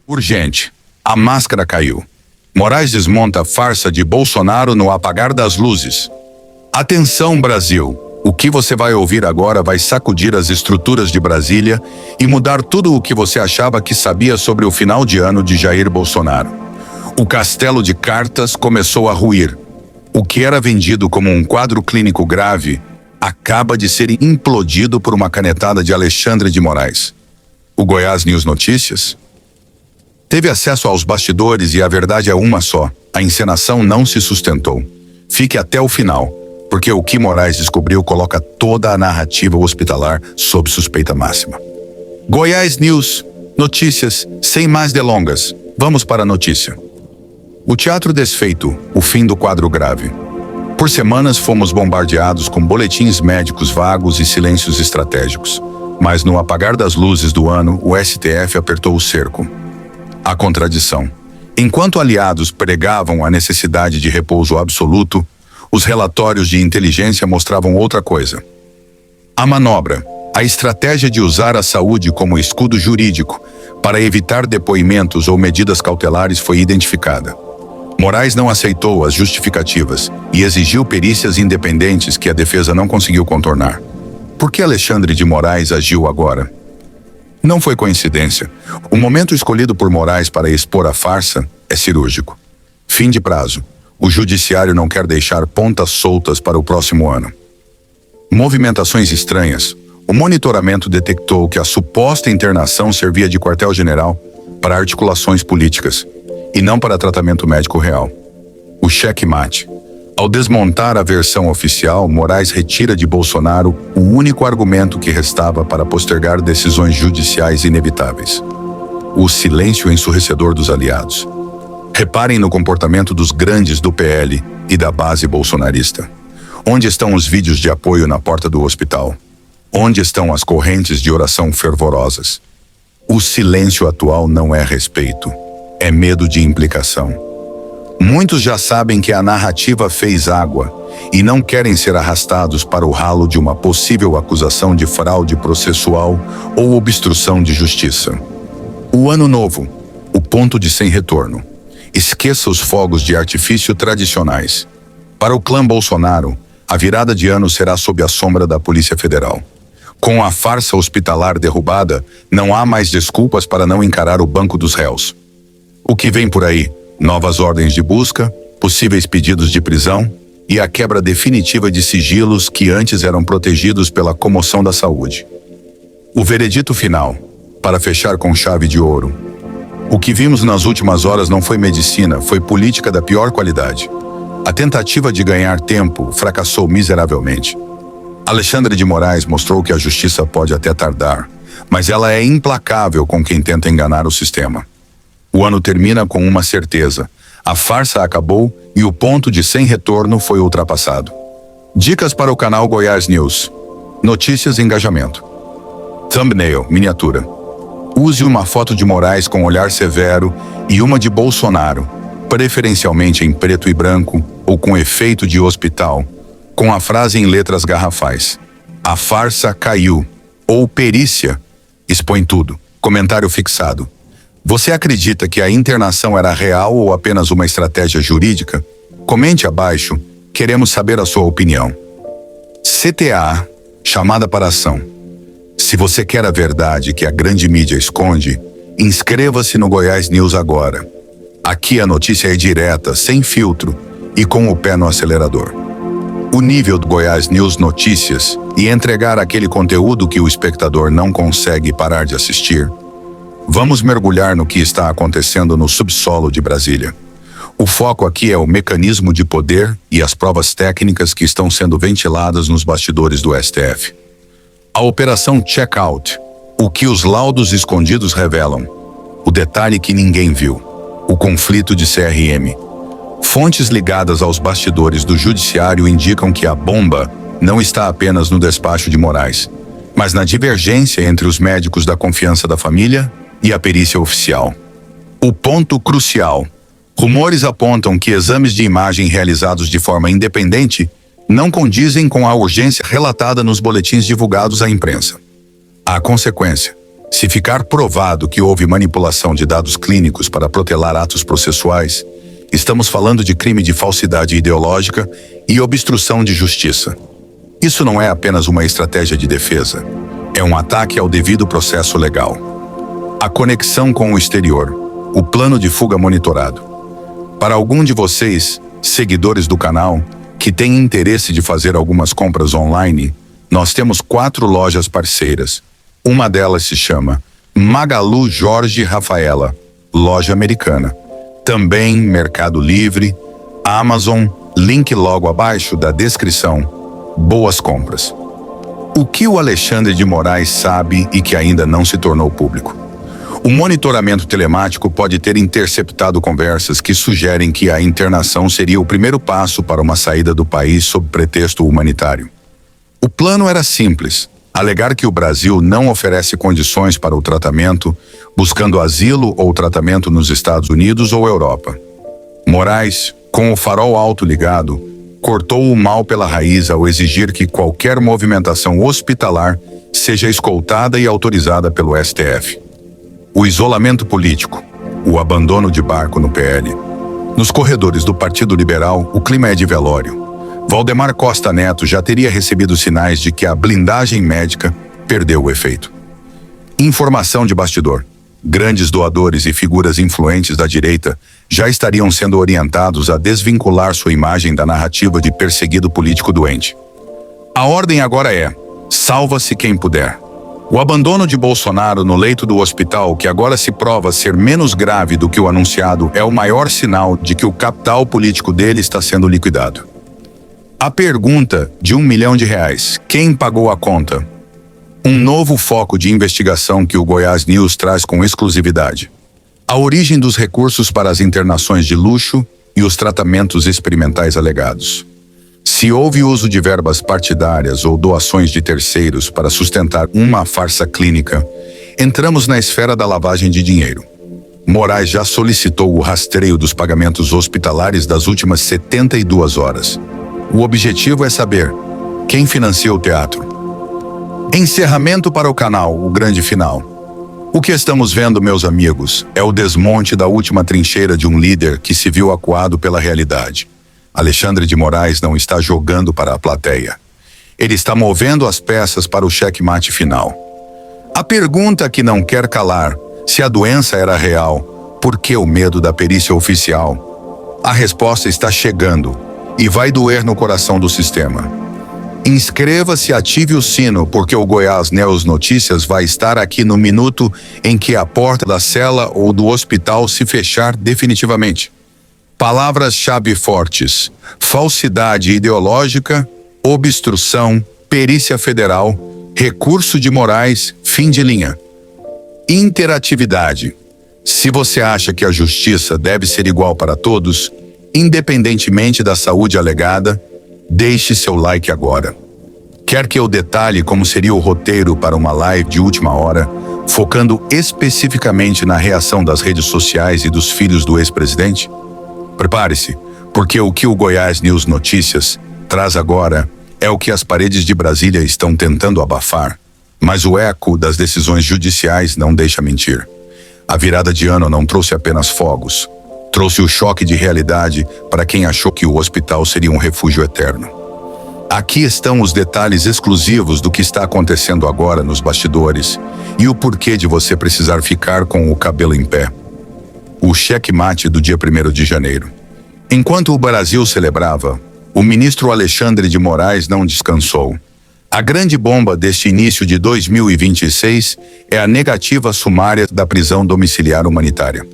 Urgente. A máscara caiu. Moraes desmonta a farsa de Bolsonaro no apagar das luzes. Atenção, Brasil! O que você vai ouvir agora vai sacudir as estruturas de Brasília e mudar tudo o que você achava que sabia sobre o final de ano de Jair Bolsonaro. O castelo de cartas começou a ruir. O que era vendido como um quadro clínico grave acaba de ser implodido por uma canetada de Alexandre de Moraes. O Goiás News Notícias teve acesso aos bastidores e a verdade é uma só: a encenação não se sustentou. Fique até o final, porque o que Moraes descobriu coloca toda a narrativa hospitalar sob suspeita máxima. Goiás News Notícias, sem mais delongas, vamos para a notícia. O teatro desfeito, o fim do quadro grave. Por semanas fomos bombardeados com boletins médicos vagos e silêncios estratégicos. Mas no apagar das luzes do ano, o STF apertou o cerco. A contradição. Enquanto aliados pregavam a necessidade de repouso absoluto, os relatórios de inteligência mostravam outra coisa. A manobra, a estratégia de usar a saúde como escudo jurídico para evitar depoimentos ou medidas cautelares foi identificada. Moraes não aceitou as justificativas e exigiu perícias independentes que a defesa não conseguiu contornar. Por que Alexandre de Moraes agiu agora? Não foi coincidência. O momento escolhido por Moraes para expor a farsa é cirúrgico. Fim de prazo. O judiciário não quer deixar pontas soltas para o próximo ano. Movimentações estranhas. O monitoramento detectou que a suposta internação servia de quartel-general para articulações políticas e não para tratamento médico real. O checkmate. Ao desmontar a versão oficial, Moraes retira de Bolsonaro o único argumento que restava para postergar decisões judiciais inevitáveis: o silêncio ensurdecedor dos aliados. Reparem no comportamento dos grandes do PL e da base bolsonarista. Onde estão os vídeos de apoio na porta do hospital? Onde estão as correntes de oração fervorosas? O silêncio atual não é respeito, é medo de implicação. Muitos já sabem que a narrativa fez água e não querem ser arrastados para o ralo de uma possível acusação de fraude processual ou obstrução de justiça. O ano novo, o ponto de sem retorno. Esqueça os fogos de artifício tradicionais. Para o clã Bolsonaro, a virada de ano será sob a sombra da Polícia Federal. Com a farsa hospitalar derrubada, não há mais desculpas para não encarar o banco dos réus. O que vem por aí? Novas ordens de busca, possíveis pedidos de prisão e a quebra definitiva de sigilos que antes eram protegidos pela comoção da saúde. O veredito final, para fechar com chave de ouro. O que vimos nas últimas horas não foi medicina, foi política da pior qualidade. A tentativa de ganhar tempo fracassou miseravelmente. Alexandre de Moraes mostrou que a justiça pode até tardar, mas ela é implacável com quem tenta enganar o sistema. O ano termina com uma certeza: a farsa acabou e o ponto de sem retorno foi ultrapassado. Dicas para o canal Goiás News. Notícias e engajamento. Thumbnail, miniatura. Use uma foto de Moraes com olhar severo e uma de Bolsonaro, preferencialmente em preto e branco ou com efeito de hospital, com a frase em letras garrafais: a farsa caiu, ou perícia, expõe tudo. Comentário fixado. Você acredita que a internação era real ou apenas uma estratégia jurídica? Comente abaixo, queremos saber a sua opinião. CTA, chamada para ação. Se você quer a verdade que a grande mídia esconde, inscreva-se no Goiás News agora. Aqui a notícia é direta, sem filtro e com o pé no acelerador. O nível do Goiás News Notícias e entregar aquele conteúdo que o espectador não consegue parar de assistir. Vamos mergulhar no que está acontecendo no subsolo de Brasília. O foco aqui é o mecanismo de poder e as provas técnicas que estão sendo ventiladas nos bastidores do STF. A Operação Checkout, o que os laudos escondidos revelam. O detalhe que ninguém viu. O conflito de CRM. Fontes ligadas aos bastidores do judiciário indicam que a bomba não está apenas no despacho de Moraes, mas na divergência entre os médicos da confiança da família e a perícia oficial. O ponto crucial. Rumores apontam que exames de imagem realizados de forma independente não condizem com a urgência relatada nos boletins divulgados à imprensa. A consequência: Se ficar provado que houve manipulação de dados clínicos para protelar atos processuais, estamos falando de crime de falsidade ideológica e obstrução de justiça. Isso não é apenas uma estratégia de defesa, é um ataque ao devido processo legal. A conexão com o exterior, o plano de fuga monitorado. Para algum de vocês, seguidores do canal, que têm interesse de fazer algumas compras online, nós temos 4 lojas parceiras. Uma delas se chama Magalu Jorge Rafaela, loja americana. Também Mercado Livre, Amazon, link logo abaixo da descrição. Boas compras. O que o Alexandre de Moraes sabe e que ainda não se tornou público? O monitoramento telemático pode ter interceptado conversas que sugerem que a internação seria o primeiro passo para uma saída do país sob pretexto humanitário. O plano era simples: alegar que o Brasil não oferece condições para o tratamento, buscando asilo ou tratamento nos Estados Unidos ou Europa. Moraes, com o farol alto ligado, cortou o mal pela raiz ao exigir que qualquer movimentação hospitalar seja escoltada e autorizada pelo STF. O isolamento político, o abandono de barco no PL. Nos corredores do Partido Liberal, o clima é de velório. Valdemar Costa Neto já teria recebido sinais de que a blindagem médica perdeu o efeito. Informação de bastidor. Grandes doadores e figuras influentes da direita já estariam sendo orientados a desvincular sua imagem da narrativa de perseguido político doente. A ordem agora é: salva-se quem puder. O abandono de Bolsonaro no leito do hospital, que agora se prova ser menos grave do que o anunciado, é o maior sinal de que o capital político dele está sendo liquidado. A pergunta de R$1 milhão: quem pagou a conta? Um novo foco de investigação que o Goiás News traz com exclusividade. A origem dos recursos para as internações de luxo e os tratamentos experimentais alegados. Se houve uso de verbas partidárias ou doações de terceiros para sustentar uma farsa clínica, entramos na esfera da lavagem de dinheiro. Moraes já solicitou o rastreio dos pagamentos hospitalares das últimas 72 horas. O objetivo é saber quem financia o teatro. Encerramento para o canal, o grande final. O que estamos vendo, meus amigos, é o desmonte da última trincheira de um líder que se viu acuado pela realidade. Alexandre de Moraes não está jogando para a plateia. Ele está movendo as peças para o checkmate final. A pergunta que não quer calar: se a doença era real, por que o medo da perícia oficial? A resposta está chegando e vai doer no coração do sistema. Inscreva-se e ative o sino, porque o Goiás News Notícias vai estar aqui no minuto em que a porta da cela ou do hospital se fechar definitivamente. Palavras-chave fortes: falsidade ideológica, obstrução, perícia federal, recurso de Moraes, fim de linha. Interatividade. Se você acha que a justiça deve ser igual para todos, independentemente da saúde alegada, deixe seu like agora. Quer que eu detalhe como seria o roteiro para uma live de última hora, focando especificamente na reação das redes sociais e dos filhos do ex-presidente? Prepare-se, porque o que o Goiás News Notícias traz agora é o que as paredes de Brasília estão tentando abafar, mas o eco das decisões judiciais não deixa mentir. A virada de ano não trouxe apenas fogos, trouxe o choque de realidade para quem achou que o hospital seria um refúgio eterno. Aqui estão os detalhes exclusivos do que está acontecendo agora nos bastidores e o porquê de você precisar ficar com o cabelo em pé. O checkmate do dia 1º de janeiro. Enquanto o Brasil celebrava, o ministro Alexandre de Moraes não descansou. A grande bomba deste início de 2026 é a negativa sumária da prisão domiciliar humanitária.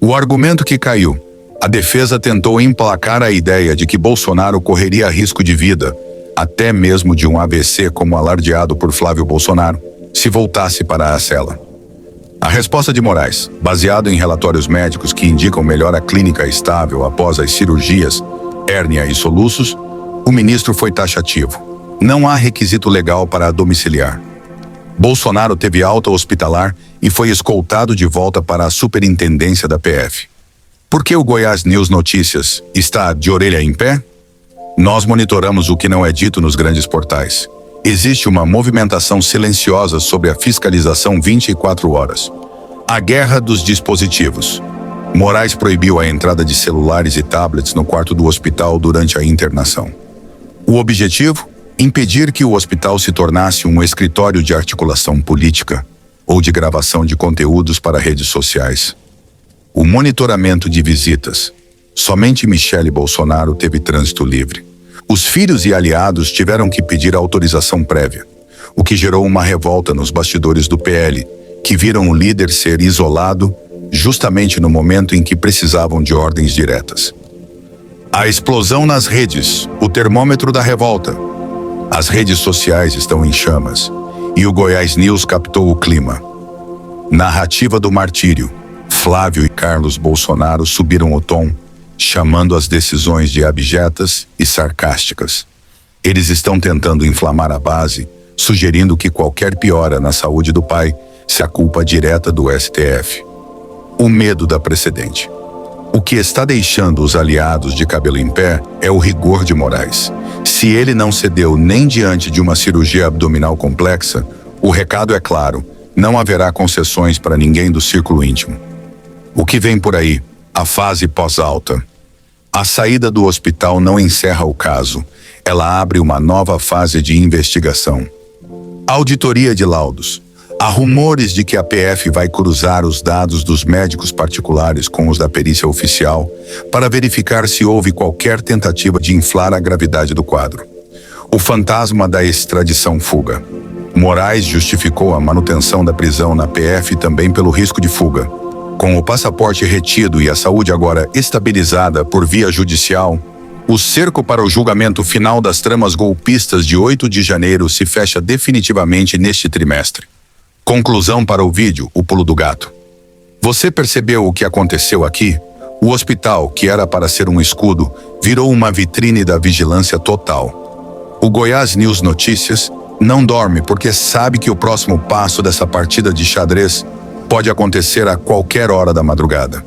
O argumento que caiu: a defesa tentou emplacar a ideia de que Bolsonaro correria risco de vida, até mesmo de um AVC como alardeado por Flávio Bolsonaro, se voltasse para a cela. A resposta de Moraes, baseado em relatórios médicos que indicam melhora clínica estável após as cirurgias, hérnia e soluços, o ministro foi taxativo. Não há requisito legal para a domiciliar. Bolsonaro teve alta hospitalar e foi escoltado de volta para a superintendência da PF. Por que o Goiás News Notícias está de orelha em pé? Nós monitoramos o que não é dito nos grandes portais. Existe uma movimentação silenciosa sobre a fiscalização 24 horas. A guerra dos dispositivos. Moraes proibiu a entrada de celulares e tablets no quarto do hospital durante a internação. O objetivo? Impedir que o hospital se tornasse um escritório de articulação política ou de gravação de conteúdos para redes sociais. O monitoramento de visitas. Somente Michele Bolsonaro teve trânsito livre. Os filhos e aliados tiveram que pedir autorização prévia, o que gerou uma revolta nos bastidores do PL, que viram o líder ser isolado justamente no momento em que precisavam de ordens diretas. A explosão nas redes, o termômetro da revolta. As redes sociais estão em chamas e o Goiás News captou o clima. Narrativa do martírio. Flávio e Carlos Bolsonaro subiram o tom, chamando as decisões de abjetas e sarcásticas. Eles estão tentando inflamar a base, sugerindo que qualquer piora na saúde do pai se a culpa direta do STF. O medo da precedente. O que está deixando os aliados de cabelo em pé é o rigor de Moraes. Se ele não cedeu nem diante de uma cirurgia abdominal complexa, o recado é claro, não haverá concessões para ninguém do círculo íntimo. O que vem por aí? A fase pós-alta. A saída do hospital não encerra o caso, ela abre uma nova fase de investigação. Auditoria de laudos. Há rumores de que a PF vai cruzar os dados dos médicos particulares com os da perícia oficial para verificar se houve qualquer tentativa de inflar a gravidade do quadro. O fantasma da extradição fuga. Moraes justificou a manutenção da prisão na PF também pelo risco de fuga. Com o passaporte retido e a saúde agora estabilizada por via judicial, o cerco para o julgamento final das tramas golpistas de 8 de janeiro se fecha definitivamente neste trimestre. Conclusão para o vídeo, o pulo do gato. Você percebeu o que aconteceu aqui? O hospital, que era para ser um escudo, virou uma vitrine da vigilância total. O Goiás News Notícias não dorme porque sabe que o próximo passo dessa partida de xadrez pode acontecer a qualquer hora da madrugada.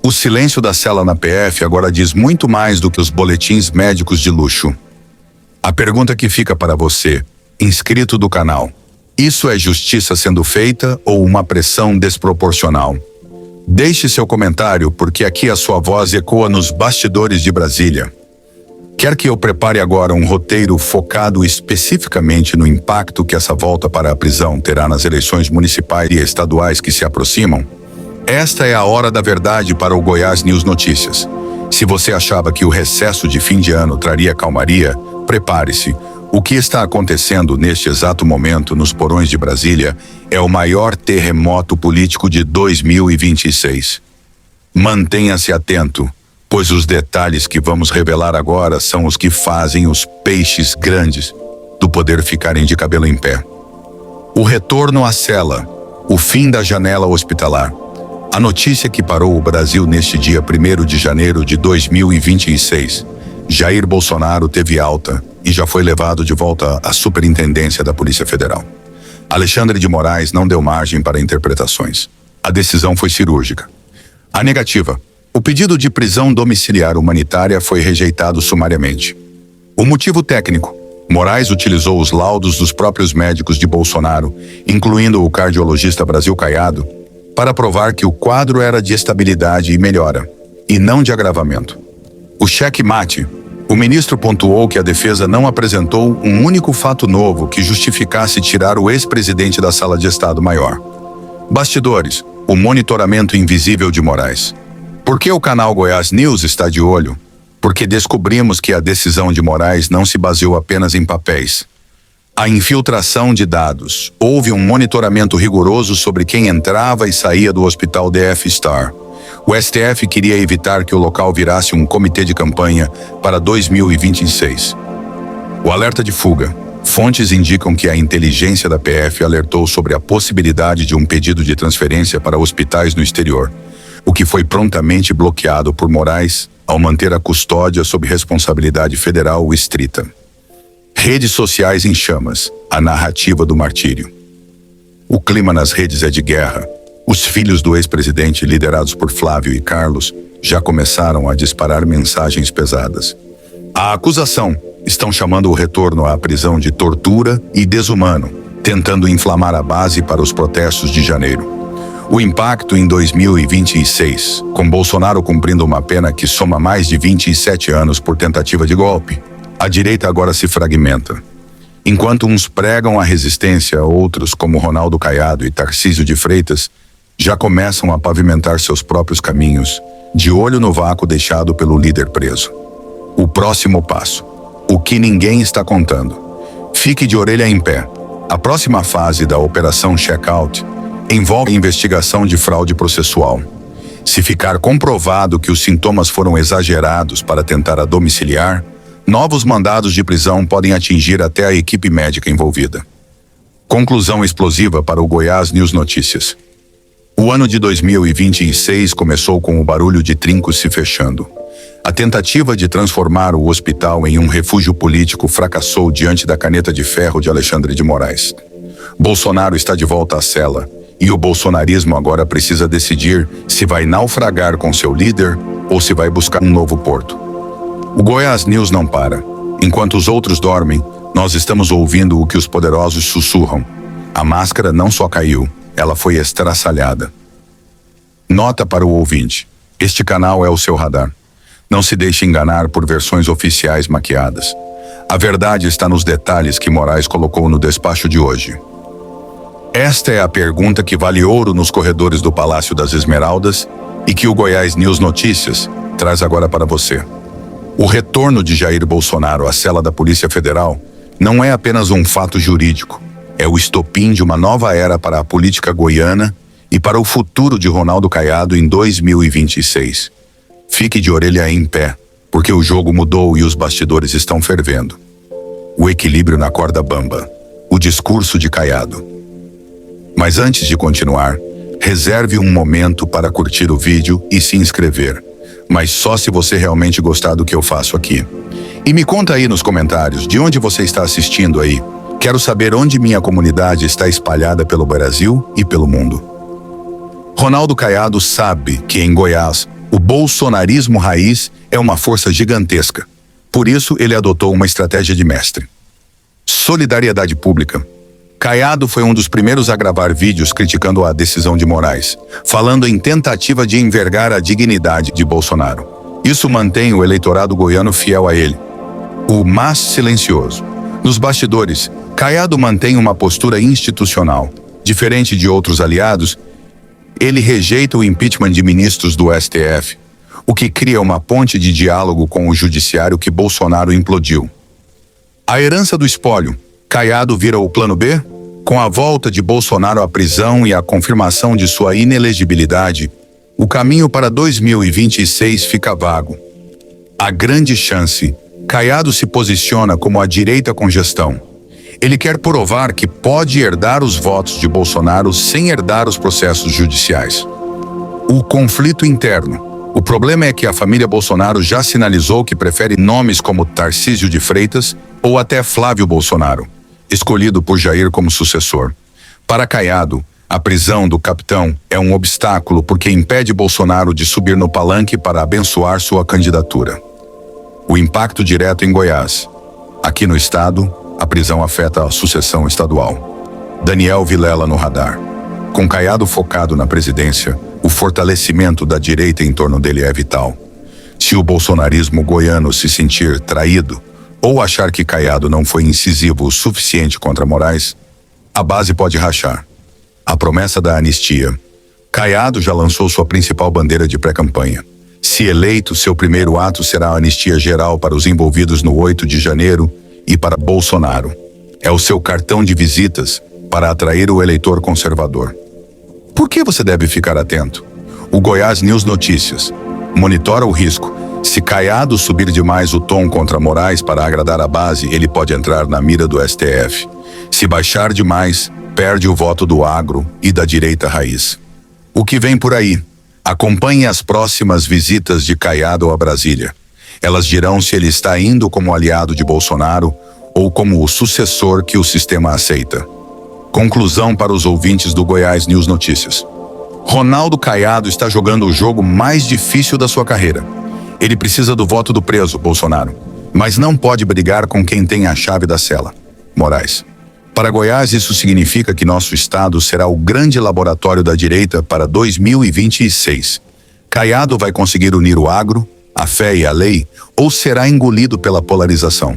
O silêncio da cela na PF agora diz muito mais do que os boletins médicos de luxo. A pergunta que fica para você, inscrito do canal: isso é justiça sendo feita ou uma pressão desproporcional? Deixe seu comentário, porque aqui a sua voz ecoa nos bastidores de Brasília. Quer que eu prepare agora um roteiro focado especificamente no impacto que essa volta para a prisão terá nas eleições municipais e estaduais que se aproximam? Esta é a hora da verdade para o Goiás News Notícias. Se você achava que o recesso de fim de ano traria calmaria, prepare-se. O que está acontecendo neste exato momento nos porões de Brasília é o maior terremoto político de 2026. Mantenha-se atento, pois os detalhes que vamos revelar agora são os que fazem os peixes grandes do poder ficarem de cabelo em pé. O retorno à cela, o fim da janela hospitalar. A notícia que parou o Brasil neste dia 1º de janeiro de 2026. Jair Bolsonaro teve alta e já foi levado de volta à Superintendência da Polícia Federal. Alexandre de Moraes não deu margem para interpretações. A decisão foi cirúrgica. A negativa. O pedido de prisão domiciliar humanitária foi rejeitado sumariamente. O motivo técnico. Moraes utilizou os laudos dos próprios médicos de Bolsonaro, incluindo o cardiologista Brasil Caiado, para provar que o quadro era de estabilidade e melhora, e não de agravamento. O cheque-mate. O ministro pontuou que a defesa não apresentou um único fato novo que justificasse tirar o ex-presidente da Sala de Estado-Maior. Bastidores. O monitoramento invisível de Moraes. Por que o canal Goiás News está de olho? Porque descobrimos que a decisão de Moraes não se baseou apenas em papéis. A infiltração de dados. Houve um monitoramento rigoroso sobre quem entrava e saía do hospital DF Star. O STF queria evitar que o local virasse um comitê de campanha para 2026. O alerta de fuga. Fontes indicam que a inteligência da PF alertou sobre a possibilidade de um pedido de transferência para hospitais no exterior, o que foi prontamente bloqueado por Moraes ao manter a custódia sob responsabilidade federal estrita. Redes sociais em chamas. A narrativa do martírio. O clima nas redes é de guerra. Os filhos do ex-presidente, liderados por Flávio e Carlos, já começaram a disparar mensagens pesadas. A acusação: estão chamando o retorno à prisão de tortura e desumano, tentando inflamar a base para os protestos de janeiro. O impacto em 2026, com Bolsonaro cumprindo uma pena que soma mais de 27 anos por tentativa de golpe, a direita agora se fragmenta. Enquanto uns pregam a resistência, outros, como Ronaldo Caiado e Tarcísio de Freitas, já começam a pavimentar seus próprios caminhos, de olho no vácuo deixado pelo líder preso. O próximo passo. O que ninguém está contando. Fique de orelha em pé. A próxima fase da Operação Checkout envolve investigação de fraude processual. Se ficar comprovado que os sintomas foram exagerados para tentar a domiciliar, novos mandados de prisão podem atingir até a equipe médica envolvida. Conclusão explosiva para o Goiás News Notícias. O ano de 2026 começou com o barulho de trincos se fechando. A tentativa de transformar o hospital em um refúgio político fracassou diante da caneta de ferro de Alexandre de Moraes. Bolsonaro está de volta à cela, e o bolsonarismo agora precisa decidir se vai naufragar com seu líder ou se vai buscar um novo porto. O Goiás News não para. Enquanto os outros dormem, nós estamos ouvindo o que os poderosos sussurram. A máscara não só caiu, ela foi estraçalhada. Nota para o ouvinte. Este canal é o seu radar. Não se deixe enganar por versões oficiais maquiadas. A verdade está nos detalhes que Moraes colocou no despacho de hoje. Esta é a pergunta que vale ouro nos corredores do Palácio das Esmeraldas e que o Goiás News Notícias traz agora para você. O retorno de Jair Bolsonaro à cela da Polícia Federal não é apenas um fato jurídico, é o estopim de uma nova era para a política goiana e para o futuro de Ronaldo Caiado em 2026. Fique de orelha em pé, porque o jogo mudou e os bastidores estão fervendo. O equilíbrio na corda bamba. O discurso de Caiado. Mas antes de continuar, reserve um momento para curtir o vídeo e se inscrever. Mas só se você realmente gostar do que eu faço aqui. E me conta aí nos comentários de onde você está assistindo aí. Quero saber onde minha comunidade está espalhada pelo Brasil e pelo mundo. Ronaldo Caiado sabe que em Goiás, o bolsonarismo raiz é uma força gigantesca. Por isso, ele adotou uma estratégia de mestre. Solidariedade pública. Caiado foi um dos primeiros a gravar vídeos criticando a decisão de Moraes, falando em tentativa de envergar a dignidade de Bolsonaro. Isso mantém o eleitorado goiano fiel a ele. O mas silencioso. Nos bastidores, Caiado mantém uma postura institucional. Diferente de outros aliados, ele rejeita o impeachment de ministros do STF, o que cria uma ponte de diálogo com o judiciário que Bolsonaro implodiu. A herança do espólio. Caiado vira o plano B? Com a volta de Bolsonaro à prisão e a confirmação de sua inelegibilidade, o caminho para 2026 fica vago. A grande chance. Caiado se posiciona como a direita com gestão. Ele quer provar que pode herdar os votos de Bolsonaro sem herdar os processos judiciais. O conflito interno. O problema é que a família Bolsonaro já sinalizou que prefere nomes como Tarcísio de Freitas ou até Flávio Bolsonaro, escolhido por Jair como sucessor. Para Caiado, a prisão do capitão é um obstáculo porque impede Bolsonaro de subir no palanque para abençoar sua candidatura. O impacto direto em Goiás. Aqui no estado, a prisão afeta a sucessão estadual. Daniel Vilela no radar. Com Caiado focado na presidência, o fortalecimento da direita em torno dele é vital. Se o bolsonarismo goiano se sentir traído ou achar que Caiado não foi incisivo o suficiente contra Moraes, a base pode rachar. A promessa da anistia. Caiado já lançou sua principal bandeira de pré-campanha. Se eleito, seu primeiro ato será a anistia geral para os envolvidos no 8 de janeiro e para Bolsonaro. É o seu cartão de visitas para atrair o eleitor conservador. Por que você deve ficar atento? O Goiás News Notícias monitora o risco. Se Caiado subir demais o tom contra Moraes para agradar a base, ele pode entrar na mira do STF. Se baixar demais, perde o voto do agro e da direita raiz. O que vem por aí? Acompanhe as próximas visitas de Caiado a Brasília. Elas dirão se ele está indo como aliado de Bolsonaro ou como o sucessor que o sistema aceita. Conclusão para os ouvintes do Goiás News Notícias. Ronaldo Caiado está jogando o jogo mais difícil da sua carreira. Ele precisa do voto do preso, Bolsonaro. mas não pode brigar com quem tem a chave da cela. Moraes. Para Goiás, isso significa que nosso estado será o grande laboratório da direita para 2026. Caiado vai conseguir unir o agro, a fé e a lei, ou será engolido pela polarização?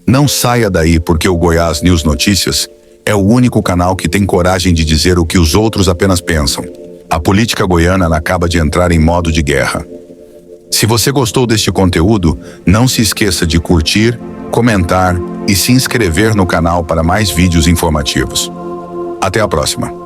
Não saia daí, porque o Goiás News Notícias é o único canal que tem coragem de dizer o que os outros apenas pensam. A política goiana acaba de entrar em modo de guerra. Se você gostou deste conteúdo, não se esqueça de curtir, comentar e se inscrever no canal para mais vídeos informativos. Até a próxima!